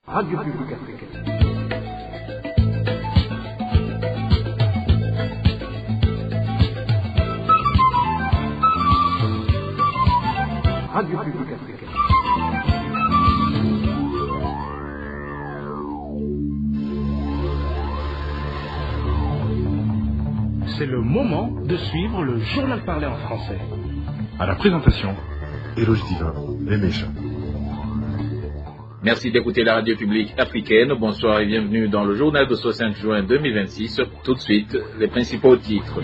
Radio Publique Africaine. Radio Publique Africaine. C'est le moment de suivre le journal parlé en français. À la présentation, Éloge Divin, les méchants. Merci d'écouter la radio publique africaine. Bonsoir et bienvenue dans le journal de ce 5 juin 2026. Tout de suite, les principaux titres.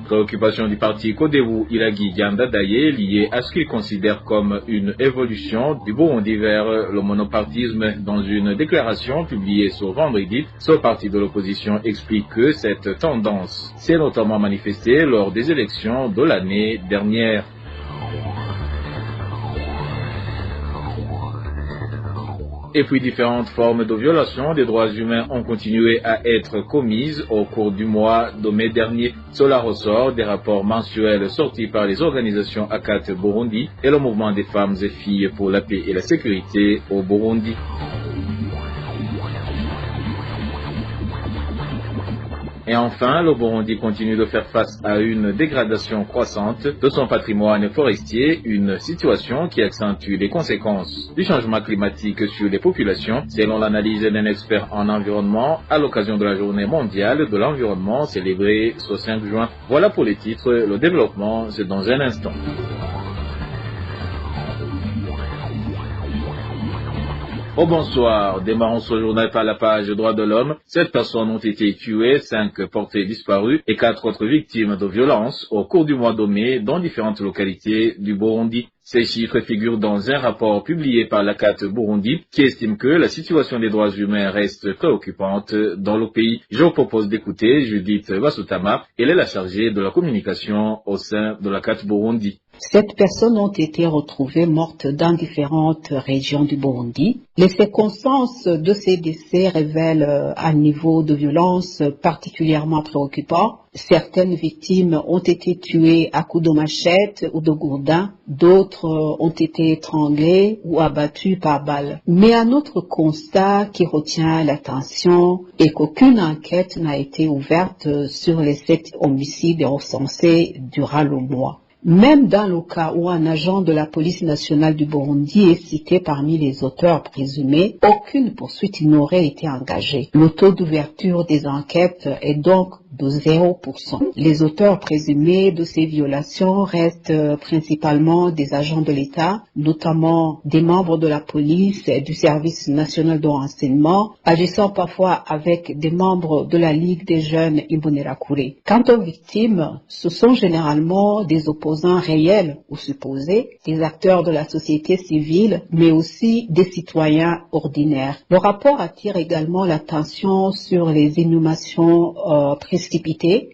Préoccupation du parti Codebu Iragi Diandadaye liée à ce qu'il considère comme une évolution du Burundi vers le monopartisme. Dans une déclaration publiée ce vendredi, ce parti de l'opposition explique que cette tendance s'est notamment manifestée lors des élections de l'année dernière. Et puis différentes formes de violation des droits humains ont continué à être commises au cours du mois de mai dernier. Cela ressort des rapports mensuels sortis par les organisations ACAT Burundi et le mouvement des femmes et filles pour la paix et la sécurité au Burundi. Et enfin, le Burundi continue de faire face à une dégradation croissante de son patrimoine forestier, une situation qui accentue les conséquences du changement climatique sur les populations, selon l'analyse d'un expert en environnement à l'occasion de la journée mondiale de l'environnement célébrée ce 5 juin. Voilà pour les titres, le développement c'est dans un instant. Oh bonsoir, démarrons ce journal par la page droits de l'homme. 7 personnes ont été tuées, 5 portées disparues et 4 autres victimes de violences au cours du mois de mai dans différentes localités du Burundi. Ces chiffres figurent dans un rapport publié par l'ACAT Burundi qui estime que la situation des droits humains reste préoccupante dans le pays. Je vous propose d'écouter Judith Vasutama, elle est la chargée de la communication au sein de l'ACAT Burundi. 7 personnes ont été retrouvées mortes dans différentes régions du Burundi. Les circonstances de ces décès révèlent un niveau de violence particulièrement préoccupant. Certaines victimes ont été tuées à coups de machette ou de gourdin, d'autres ont été étranglées ou abattues par balles. Mais un autre constat qui retient l'attention est qu'aucune enquête n'a été ouverte sur les 7 homicides recensés durant le mois. Même dans le cas où un agent de la police nationale du Burundi est cité parmi les auteurs présumés, aucune poursuite n'aurait été engagée. Le taux d'ouverture des enquêtes est donc de 0%. Les auteurs présumés de ces violations restent principalement des agents de l'État, notamment des membres de la police et du service national de renseignement, agissant parfois avec des membres de la Ligue des jeunes Imbonerakure. Quant aux victimes, ce sont généralement des opposants réels ou supposés, des acteurs de la société civile, mais aussi des citoyens ordinaires. Le rapport attire également l'attention sur les inhumations précipitées.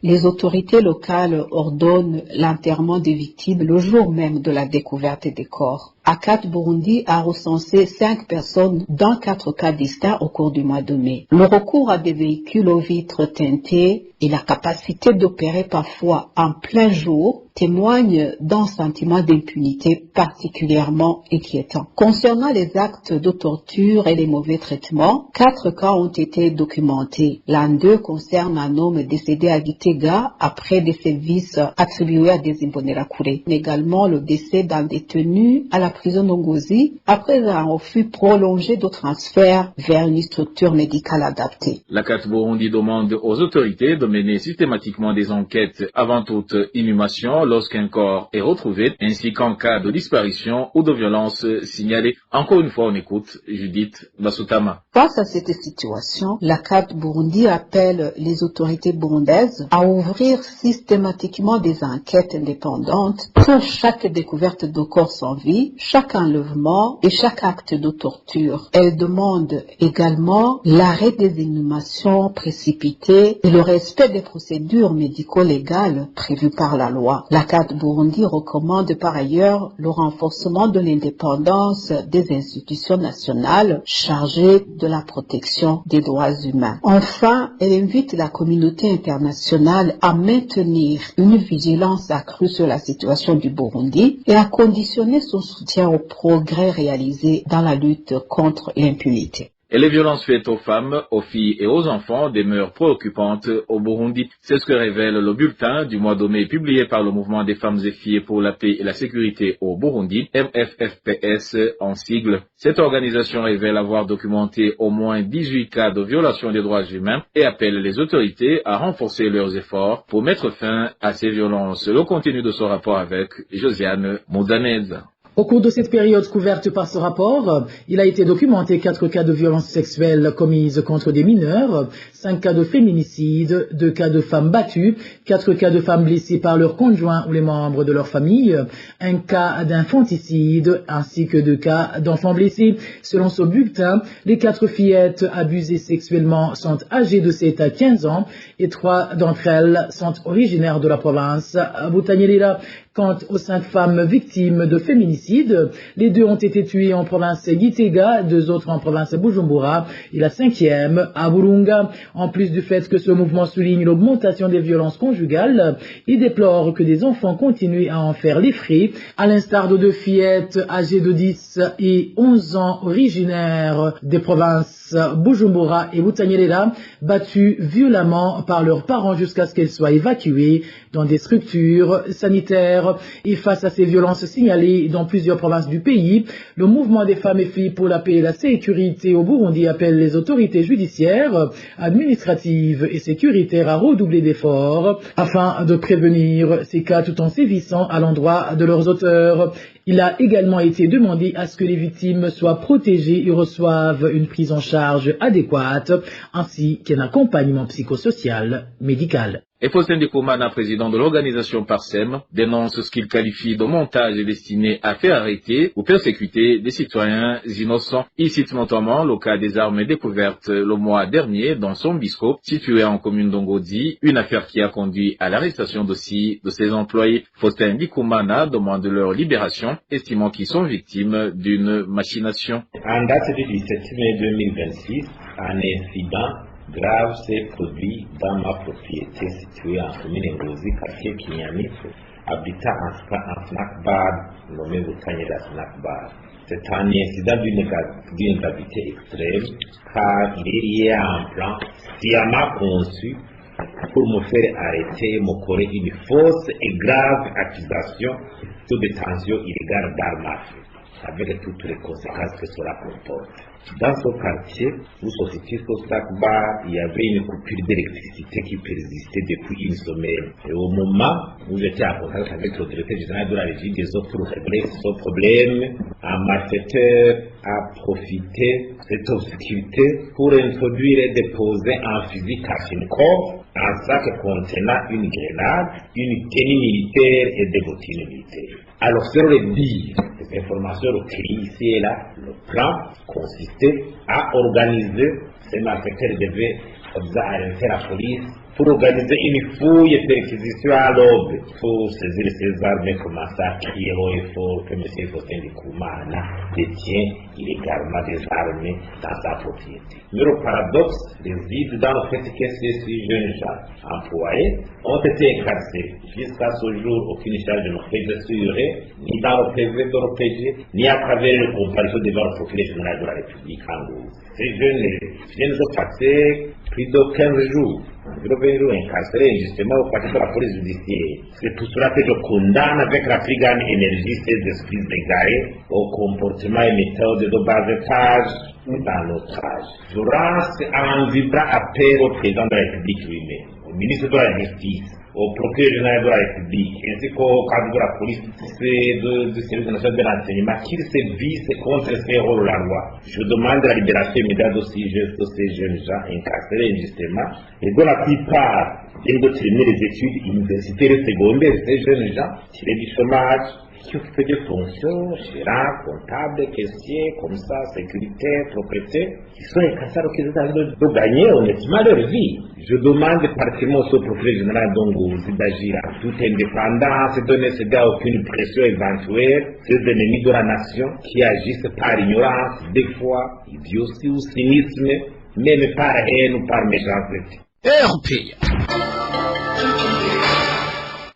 Les autorités locales ordonnent l'enterrement des victimes le jour même de la découverte des corps. ACAT Burundi a recensé 5 personnes dans 4 cas distincts au cours du mois de mai. Le recours à des véhicules aux vitres teintées et la capacité d'opérer parfois en plein jour témoignent d'un sentiment d'impunité particulièrement inquiétant. Concernant les actes de torture et les mauvais traitements, 4 cas ont été documentés. L'un d'eux concerne un homme décédé à Gitega après des services attribués à des Imbonerakure. Également le décès d'un détenu à la prison d'Ongozi après un refus prolongé de transfert vers une structure médicale adaptée. L'ACAT Burundi demande aux autorités de mener systématiquement des enquêtes avant toute inhumation lorsqu'un corps est retrouvé, ainsi qu'en cas de disparition ou de violence signalée. Encore une fois, on écoute Judith Vasutama. Face à cette situation, l'ACAT Burundi appelle les autorités burundaises à ouvrir systématiquement des enquêtes indépendantes pour chaque découverte de corps sans vie, chaque enlèvement et chaque acte de torture. Elle demande également l'arrêt des inhumations précipitées et le respect des procédures médico-légales prévues par la loi. L'ACAT Burundi recommande par ailleurs le renforcement de l'indépendance des institutions nationales chargées de de la protection des droits humains. Enfin, elle invite la communauté internationale à maintenir une vigilance accrue sur la situation du Burundi et à conditionner son soutien aux progrès réalisés dans la lutte contre l'impunité. Et les violences faites aux femmes, aux filles et aux enfants demeurent préoccupantes au Burundi. C'est ce que révèle le bulletin du mois de mai publié par le Mouvement des femmes et filles pour la paix et la sécurité au Burundi, MFFPS en sigle. Cette organisation révèle avoir documenté au moins 18 cas de violation des droits humains et appelle les autorités à renforcer leurs efforts pour mettre fin à ces violences. Le contenu de ce rapport avec Josiane Moudanez. Au cours de cette période couverte par ce rapport, il a été documenté 4 cas de violences sexuelles commises contre des mineurs, 5 cas de féminicide, 2 cas de femmes battues, 4 cas de femmes blessées par leurs conjoints ou les membres de leur famille, 1 cas d'infanticide ainsi que 2 cas d'enfants blessés. Selon ce bulletin, les 4 fillettes abusées sexuellement sont âgées de 7 à 15 ans et 3 d'entre elles sont originaires de la province Butanyerera. Quant aux 5 femmes victimes de féminicide, les 2 ont été tuées en province Gitega, 2 autres en province Bujumbura et la 5e à Burunga. En plus du fait que ce mouvement souligne l'augmentation des violences conjugales, il déplore que des enfants continuent à en faire les frais, à l'instar de 2 fillettes âgées de 10 et 11 ans originaires des provinces Bujumbura et Butanyerera, battues violemment par leurs parents jusqu'à ce qu'elles soient évacuées dans des structures sanitaires. Et face à ces violences signalées dans plusieurs provinces du pays, le mouvement des femmes et filles pour la paix et la sécurité au Burundi appelle les autorités judiciaires, administratives et sécuritaires à redoubler d'efforts afin de prévenir ces cas tout en sévissant à l'endroit de leurs auteurs. Il a également été demandé à ce que les victimes soient protégées et reçoivent une prise en charge adéquate ainsi qu'un accompagnement psychosocial médical. Et Faustin Ndikumana, président de l'organisation Parsem, dénonce ce qu'il qualifie de montage destiné à faire arrêter ou persécuter des citoyens innocents. Il cite notamment le cas des armes découvertes le mois dernier dans Sombisco, situé en commune d'Ongodi, une affaire qui a conduit à l'arrestation de 6 de ses employés. Faustin Ndikumana demande leur libération, estimant qu'ils sont victimes d'une machination. En date du 17 mai 2026, un incident grave s'est produit dans ma propriété située en commune Ngozi, quartier Kinyami, habitant un snack bar nommé Butanyerera Snack Bar. C'est un incident d'une gravité extrême car il est lié à un plan sciemment conçu pour me faire arrêter et me coller une fausse et grave accusation de détention illégale d'armes à feu, avec toutes les conséquences que cela comporte. Dans ce quartier où se situe ce snack bar, il y avait une coupure d'électricité qui persistait depuis une semaine. Et au moment où j'étais en contact avec le directeur général de la régie des eaux pour régler ce problème, un malfaiteur a profité de cette obscurité pour introduire et déposer un fusil Kalachnikov, un sac contenant une grenade, une tenue militaire et des bottines militaires. Alors, sur le dire des informations recueillies ici et là, le plan consistait à organiser, ces malfaiteurs devaient arrêter la police pour organiser une fouille et perquisition à l'aube pour saisir ces armes et commencer à crier haut et fort que M. Faustin Ndikumana détient illégalement des armes dans sa propriété. Mais le paradoxe réside dans le fait que ces jeunes gens employés ont été incarcérés. Jusqu'à ce jour, aucune charge ne fait assurée, ni dans le PV de l'OPG, ni à travers le comparaison devant le procureur général de la République en gros. Ces jeunes viennent de passer plus de 15 jours. Incarcérés injustement au parti de la police judiciaire. C'est pour cela que je condamne avec la plus grande énergie ces esprits égarés au comportement et méthode de bas étage dans notre âge. Je lance un vibrant appel au président de la République lui-même, au ministre de la Justice, au procureur général de la République, ainsi qu'au cadre de la police du service national de l'enseignement, qu'ils se visent contre ces rôles de la loi. Je demande la libération immédiate de ces jeunes gens incarcérés injustement, et dont la plupart viennent de terminer les études universitaires et secondaires. Ces jeunes gens tirés du chômage qui occupait des fonctions, gérant, comptable, caissier, comme ça, sécurité, propriété, qui sont les casseurs qui sont en train de gagner honnêtement leur vie. Je demande particulièrement au procureur général d'agir en toute indépendance, de ne céder à aucune pression éventuelle, ces ennemis de la nation qui agissent par ignorance, des fois, idiotie ou cynisme, même par haine ou par méchanceté.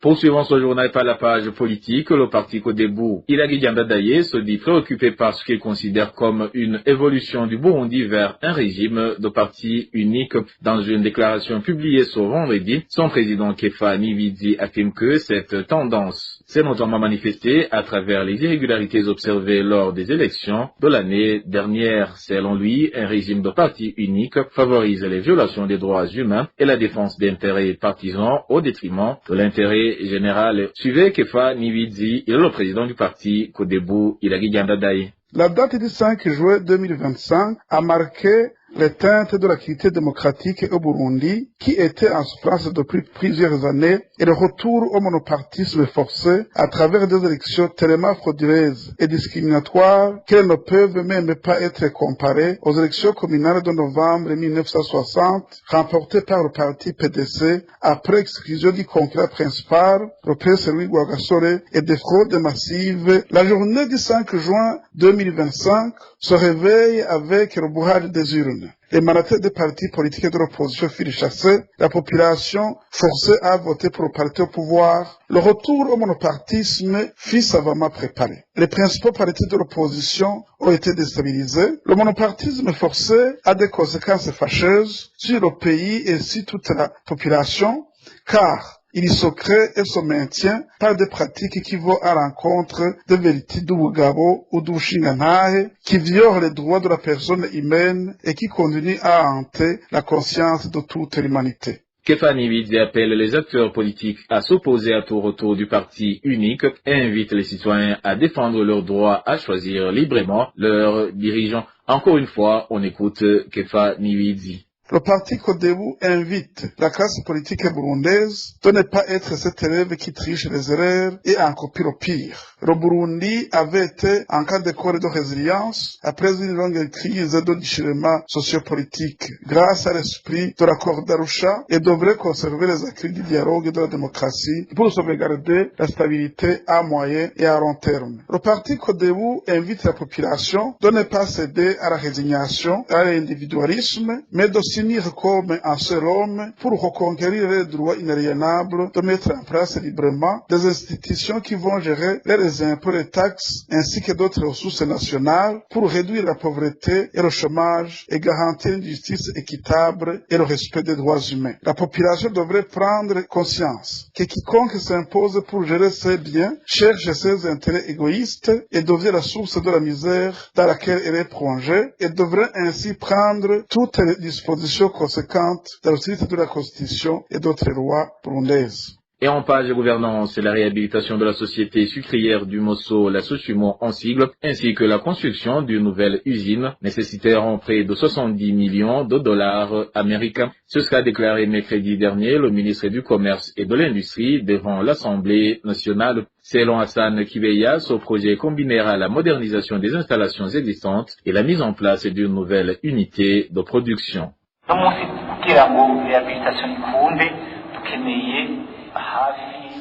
Poursuivant ce journal par la page politique, le parti Codebu Hilary Diandadaye se dit préoccupé par ce qu'il considère comme une évolution du Burundi vers un régime de parti unique. Dans une déclaration publiée ce vendredi, son président Kefa Nivizi affirme que cette tendance s'est notamment manifestée à travers les irrégularités observées lors des élections de l'année dernière. Selon lui, un régime de parti unique favorise les violations des droits humains et la défense d'intérêts partisans au détriment de l'intérêt général. Suivez Kefa Nivizi, il est le président du parti Codebu Hilary Diandadaye. La date du 5 juin 2025 a marqué l'éteinte de l'activité démocratique au Burundi, qui était en souffrance depuis plusieurs années, et le retour au monopartisme forcé à travers des élections tellement frauduleuses et discriminatoires qu'elles ne peuvent même pas être comparées aux élections communales de novembre 1960 remportées par le parti PDC après exclusion du concurrent principal, le PS Louis Rwagasore, et des fraudes massives. La journée du 5 juin 2025 se réveille avec le bourrage des urnes. Les mandataires des partis politiques de l'opposition furent chassés, la population forcée à voter pour le parti au pouvoir. Le retour au monopartisme fut savamment préparé. Les principaux partis de l'opposition ont été déstabilisés. Le monopartisme forcé a des conséquences fâcheuses sur le pays et sur toute la population, car il se crée et se maintient par des pratiques qui vont à l'encontre des vérités du Bugabo ou du Shingantahe, qui violent les droits de la personne humaine et qui continuent à hanter la conscience de toute l'humanité. Kefa Nivizi appelle les acteurs politiques à s'opposer à tout retour du parti unique et invite les citoyens à défendre leur droit à choisir librement leurs dirigeants. Encore une fois, on écoute Kefa Nivizi. Le parti Codebu invite la classe politique burundaise de ne pas être cet élève qui triche les erreurs et en copie le pire. Le Burundi avait été en cas de corps de résilience après une longue crise de déchirement sociopolitique grâce à l'esprit de l'accord d'Arusha et devrait conserver les acquis du dialogue et de la démocratie pour sauvegarder la stabilité à moyen et à long terme. Le parti Codebu invite la population de ne pas céder à la résignation et à l'individualisme, mais de s'unir comme un seul homme pour reconquérir les droits inaliénables, de mettre en place librement des institutions qui vont gérer les impôts, les taxes, ainsi que d'autres ressources nationales pour réduire la pauvreté et le chômage et garantir une justice équitable et le respect des droits humains. La population devrait prendre conscience que quiconque s'impose pour gérer ses biens cherche ses intérêts égoïstes et devient la source de la misère dans laquelle elle est plongée et devrait ainsi prendre toutes les dispositions conséquentes dans le titre de la Constitution et d'autres lois burundaises. Et en page de gouvernance, la réhabilitation de la société sucrière du Mosso, la Sosumo en sigle, ainsi que la construction d'une nouvelle usine nécessiteront près de 70 millions de dollars américains. Ce sera déclaré mercredi dernier le ministre du Commerce et de l'Industrie devant l'Assemblée nationale. Selon Hassan Kibeya, ce projet combinera la modernisation des installations existantes et la mise en place d'une nouvelle unité de production.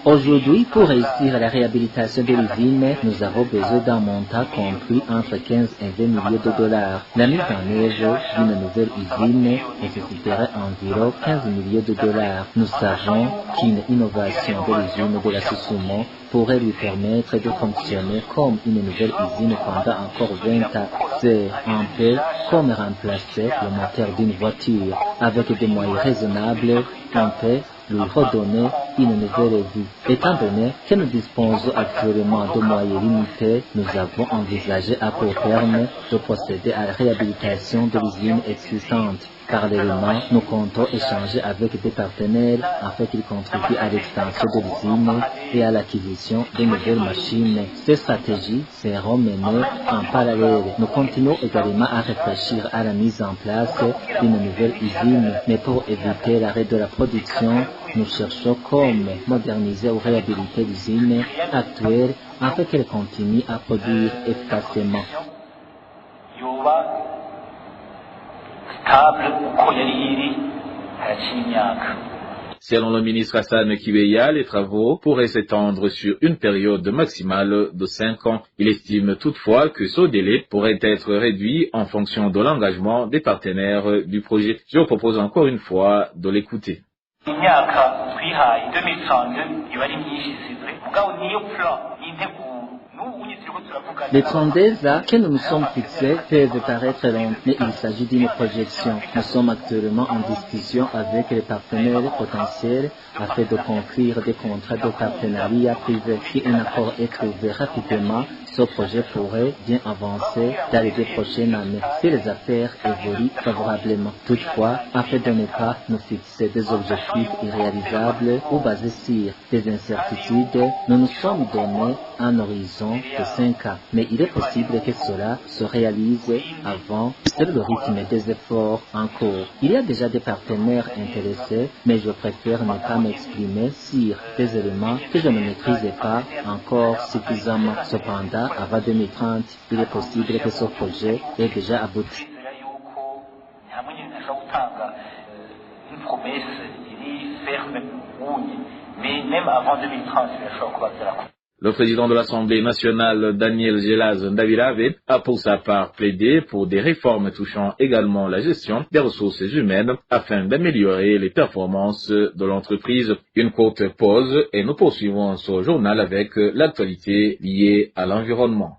Aujourd'hui, pour réussir la réhabilitation de l'usine, nous avons besoin d'un montant compris entre 15 et 20 millions de dollars. La mise en œuvre d'une nouvelle usine nécessiterait environ 15 millions de dollars. Nous savons qu'une innovation de l'usine de la Sosumo pourrait lui permettre de fonctionner comme une nouvelle usine pendant encore 20 ans. C'est un peu comme remplacer le moteur d'une voiture. Avec des moyens raisonnables, on peut lui redonner une nouvelle vie. Étant donné que nous disposons actuellement de moyens limités, nous avons envisagé à court terme de procéder à la réhabilitation de l'usine existante. Parallèlement, nous comptons échanger avec des partenaires afin qu'ils contribuent à l'extension de l'usine et à l'acquisition de nouvelles machines. Ces stratégies seront menées en parallèle. Nous continuons également à réfléchir à la mise en place d'une nouvelle usine, mais pour éviter l'arrêt de la production, nous cherchons comment moderniser ou réhabiliter l'usine actuelle afin qu'elle continue à produire efficacement. Selon le ministre Hassan Kibeya, les travaux pourraient s'étendre sur une période maximale de 5 ans. Il estime toutefois que ce délai pourrait être réduit en fonction de l'engagement des partenaires du projet. Je vous propose encore une fois de l'écouter. Les 32 ans que nous nous sommes fixés peuvent paraître longs, mais il s'agit d'une projection. Nous sommes actuellement en discussion avec les partenaires potentiels afin de conclure des contrats de partenariat privé. Si un accord est trouvé rapidement, ce projet pourrait bien avancer dans les 2 prochaines années si les affaires évoluent favorablement. Toutefois, afin de ne pas nous fixer des objectifs irréalisables ou basés sur des incertitudes, nous nous sommes donné un horizon de 5 ans. Mais il est possible que cela se réalise avant, sur le rythme des efforts en cours. Il y a déjà des partenaires intéressés, mais je préfère ne pas m'exprimer sur des éléments que je ne maîtrisais pas encore suffisamment. Cependant, avant 2030, il est possible que ce projet ait déjà abouti. Mais même avant 2030, le président de l'Assemblée nationale, Daniel Gelaz Ndavirave, a pour sa part plaidé pour des réformes touchant également la gestion des ressources humaines afin d'améliorer les performances de l'entreprise. Une courte pause et nous poursuivons ce journal avec l'actualité liée à l'environnement.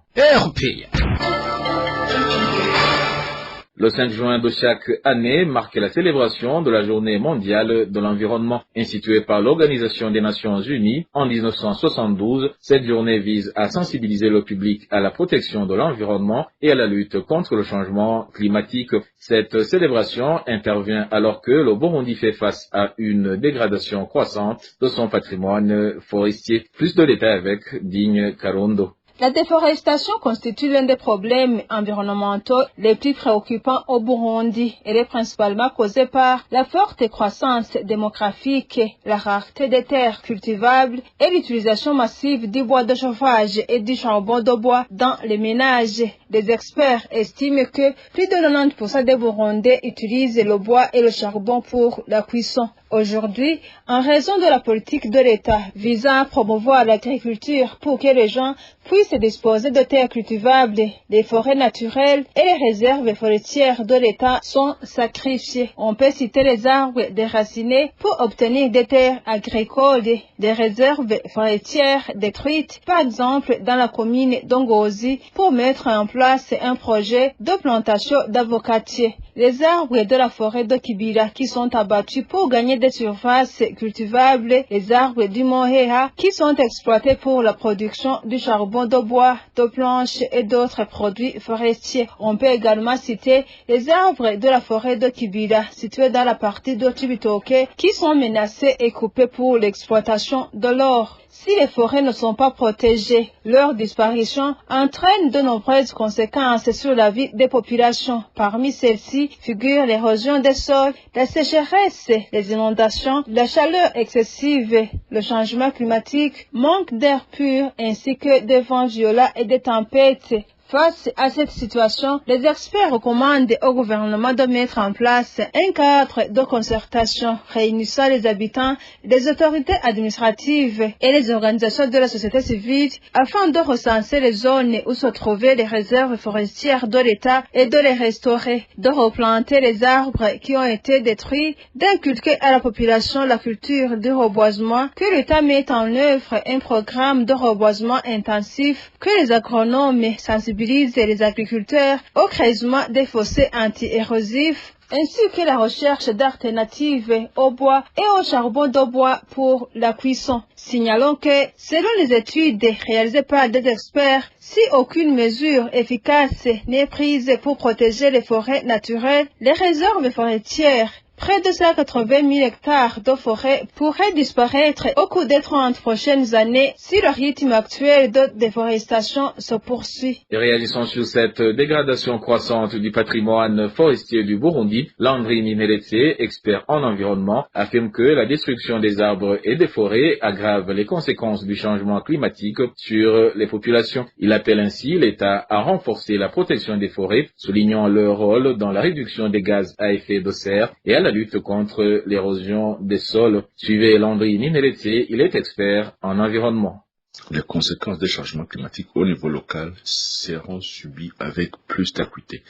Le 5 juin de chaque année marque la célébration de la Journée mondiale de l'environnement. Instituée par l'Organisation des Nations Unies en 1972, cette journée vise à sensibiliser le public à la protection de l'environnement et à la lutte contre le changement climatique. Cette célébration intervient alors que le Burundi fait face à une dégradation croissante de son patrimoine forestier. Plus de détails avec Digne Karondo. La déforestation constitue l'un des problèmes environnementaux les plus préoccupants au Burundi. Elle est principalement causée par la forte croissance démographique, la rareté des terres cultivables et l'utilisation massive du bois de chauffage et du charbon de bois dans les ménages. Des experts estiment que plus de 90% des Burundais utilisent le bois et le charbon pour la cuisson. Aujourd'hui, en raison de la politique de l'État visant à promouvoir l'agriculture pour que les gens puissent disposer de terres cultivables, les forêts naturelles et les réserves forestières de l'État sont sacrifiées. On peut citer les arbres déracinés pour obtenir des terres agricoles, des réserves forestières détruites, par exemple dans la commune d'Ongozi, pour mettre en place un projet de plantation d'avocatiers. Les arbres de la forêt de Kibira qui sont abattus pour gagner des surfaces cultivables, les arbres du Mohéa qui sont exploités pour la production du charbon de bois, de planches et d'autres produits forestiers. On peut également citer les arbres de la forêt de Kibira situés dans la partie de Tibitoke qui sont menacés et coupés pour l'exploitation de l'or. Si les forêts ne sont pas protégées, leur disparition entraîne de nombreuses conséquences sur la vie des populations. Parmi celles-ci figurent l'érosion des sols, la sécheresse, les inondations, la chaleur excessive, le changement climatique, manque d'air pur ainsi que des vents violents et des tempêtes. Face à cette situation, les experts recommandent au gouvernement de mettre en place un cadre de concertation réunissant les habitants, les autorités administratives et les organisations de la société civile afin de recenser les zones où se trouvaient les réserves forestières de l'État et de les restaurer, de replanter les arbres qui ont été détruits, d'inculquer à la population la culture du reboisement, que l'État mette en œuvre un programme de reboisement intensif, que les agronomes sensibilisent les agriculteurs au creusement des fossés anti-érosifs, ainsi que la recherche d'alternatives au bois et au charbon de bois pour la cuisson. Signalons que, selon les études réalisées par des experts, si aucune mesure efficace n'est prise pour protéger les forêts naturelles, les réserves forestières près de 180 000 hectares de forêt pourraient disparaître au cours des 30 prochaines années si le rythme actuel de déforestation se poursuit. Et réagissant sur cette dégradation croissante du patrimoine forestier du Burundi, Landry Nineletse, expert en environnement, affirme que la destruction des arbres et des forêts aggrave les conséquences du changement climatique sur les populations. Il appelle ainsi l'État à renforcer la protection des forêts, soulignant leur rôle dans la réduction des gaz à effet de serre et à la lutte contre l'érosion des sols. Suivez Landry Nineletse, il est expert en environnement. Les conséquences des changements climatiques au niveau local seront subies avec plus d'acuité.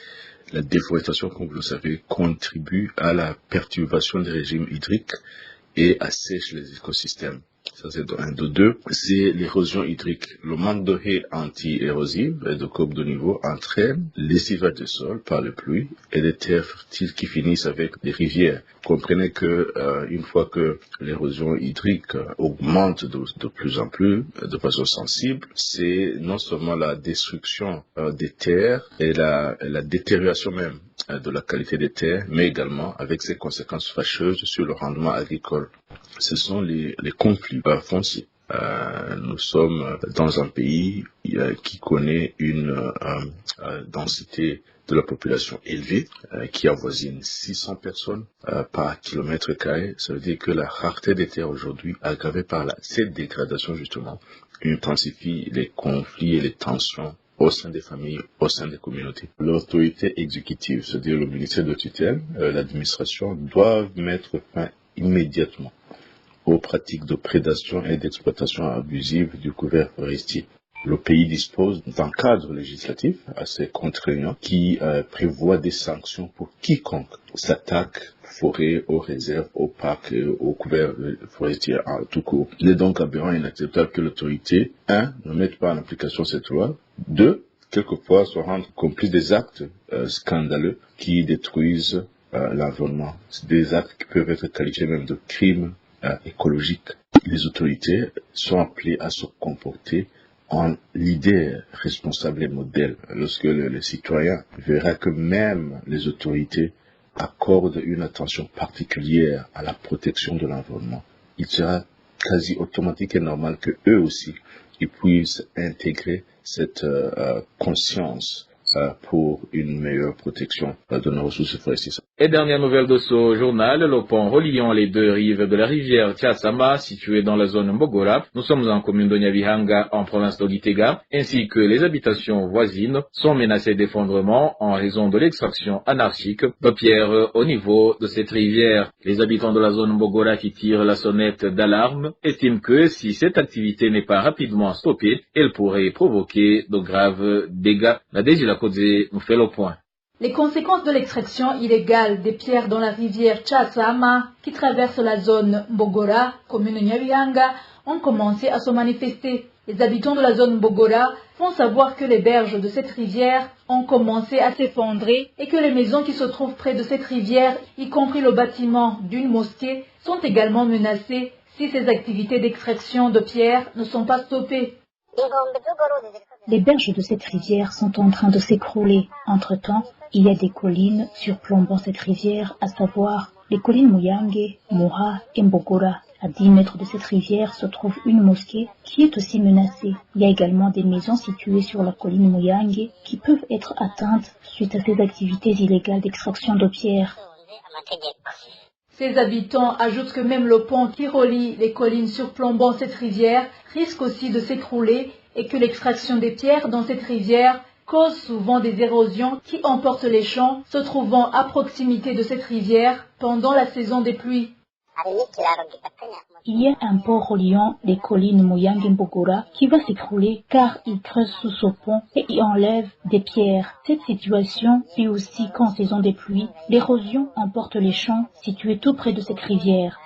La déforestation, comme vous le savez, contribue à la perturbation des régimes hydriques et assèche les écosystèmes. Ça, c'est de 1. De 2, c'est l'érosion hydrique. Le manque de haies anti-érosives et de coupe de niveau entraîne lessivage des sols par les pluies et des terres fertiles qui finissent avec des rivières. Comprenez que une fois que l'érosion hydrique augmente de plus en plus, de façon sensible, c'est non seulement la destruction des terres et la détérioration même de la qualité des terres, mais également avec ses conséquences fâcheuses sur le rendement agricole. Ce sont les conflits fonciers. Nous sommes dans un pays qui connaît une densité de la population élevée, qui avoisine 600 personnes par kilomètre carré. Ça veut dire que la rareté des terres aujourd'hui, aggravée par cette dégradation justement, intensifie les conflits et les tensions au sein des familles, au sein des communautés. L'autorité exécutive, c'est-à-dire le ministère de tutelle, l'administration, doivent mettre fin immédiatement aux pratiques de prédation et d'exploitation abusive du couvert forestier. Le pays dispose d'un cadre législatif assez contraignant qui prévoit des sanctions pour quiconque s'attaque forêt, aux réserves, aux parcs et aux couverts forestiers en tout court. Il est donc aberrant et inacceptable que l'autorité, 1, ne mette pas en application cette loi, 2, quelquefois se rende complice des actes scandaleux qui détruisent l'environnement. C'est des actes qui peuvent être qualifiés même de crimes écologiques. Les autorités sont appelées à se comporter en leader responsable et modèle. Lorsque le citoyen verra que même les autorités accordent une attention particulière à la protection de l'environnement, il sera quasi automatique et normal que eux aussi ils puissent intégrer cette conscience pour une meilleure protection de nos ressources forestières. Et dernière nouvelle de ce journal, le pont reliant les deux rives de la rivière Tiasama, située dans la zone Mbogora, nous sommes en commune de Nyabihanga, en province de Gitega, ainsi que les habitations voisines sont menacées d'effondrement en raison de l'extraction anarchique de pierres au niveau de cette rivière. Les habitants de la zone Mbogora qui tirent la sonnette d'alarme estiment que si cette activité n'est pas rapidement stoppée, elle pourrait provoquer de graves dégâts. La Kodze nous fait le point. Les conséquences de l'extraction illégale des pierres dans la rivière Tiasama, qui traverse la zone Mbogora, commune de Nyabihanga, ont commencé à se manifester. Les habitants de la zone Mbogora font savoir que les berges de cette rivière ont commencé à s'effondrer et que les maisons qui se trouvent près de cette rivière, y compris le bâtiment d'une mosquée, sont également menacées si ces activités d'extraction de pierres ne sont pas stoppées. Les berges de cette rivière sont en train de s'écrouler. Entre-temps, il y a des collines surplombant cette rivière, à savoir les collines Muyange, Moha et Mbogora. À 10 mètres de cette rivière se trouve une mosquée qui est aussi menacée. Il y a également des maisons situées sur la colline Muyange qui peuvent être atteintes suite à ces activités illégales d'extraction de pierres. Ces habitants ajoutent que même le pont qui relie les collines surplombant cette rivière risque aussi de s'écrouler et que l'extraction des pierres dans cette rivière cause souvent des érosions qui emportent les champs se trouvant à proximité de cette rivière pendant la saison des pluies. Il y a un pont reliant les collines Muyange et Mbogora qui va s'écrouler car il creuse sous ce pont et y enlève des pierres. Cette situation fait aussi qu'en saison des pluies, l'érosion emporte les champs situés tout près de cette rivière.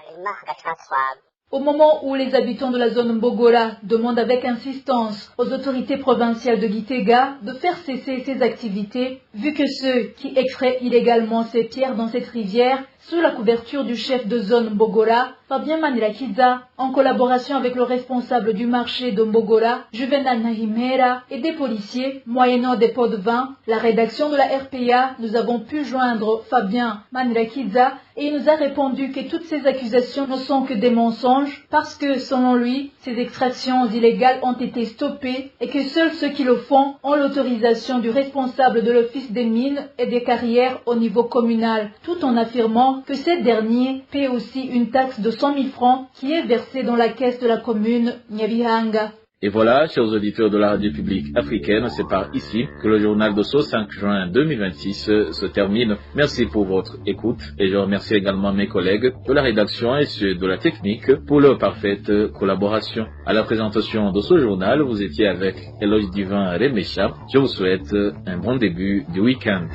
Au moment où les habitants de la zone Mbogora demandent avec insistance aux autorités provinciales de Gitega de faire cesser ces activités, vu que ceux qui extraient illégalement ces pierres dans cette rivière sous la couverture du chef de zone Mbogora, Fabien Manirakiza, en collaboration avec le responsable du marché de Mbogora, Juvenal Nahimera, et des policiers, moyennant des pots de vin, la rédaction de la RPA, nous avons pu joindre Fabien Manirakiza et il nous a répondu que toutes ces accusations ne sont que des mensonges parce que, selon lui, ces extractions illégales ont été stoppées et que seuls ceux qui le font ont l'autorisation du responsable de l'Office des mines et des carrières au niveau communal, tout en affirmant que ces derniers paient aussi une taxe de 100 000 francs qui est versée dans la caisse de la commune Nyabihanga. Et voilà, chers auditeurs de la radio publique africaine, c'est par ici que le journal de ce 5 juin 2026 se termine. Merci pour votre écoute et je remercie également mes collègues de la rédaction et ceux de la technique pour leur parfaite collaboration. À la présentation de ce journal, vous étiez avec Eloge Divin Remesha. Je vous souhaite un bon début du week-end.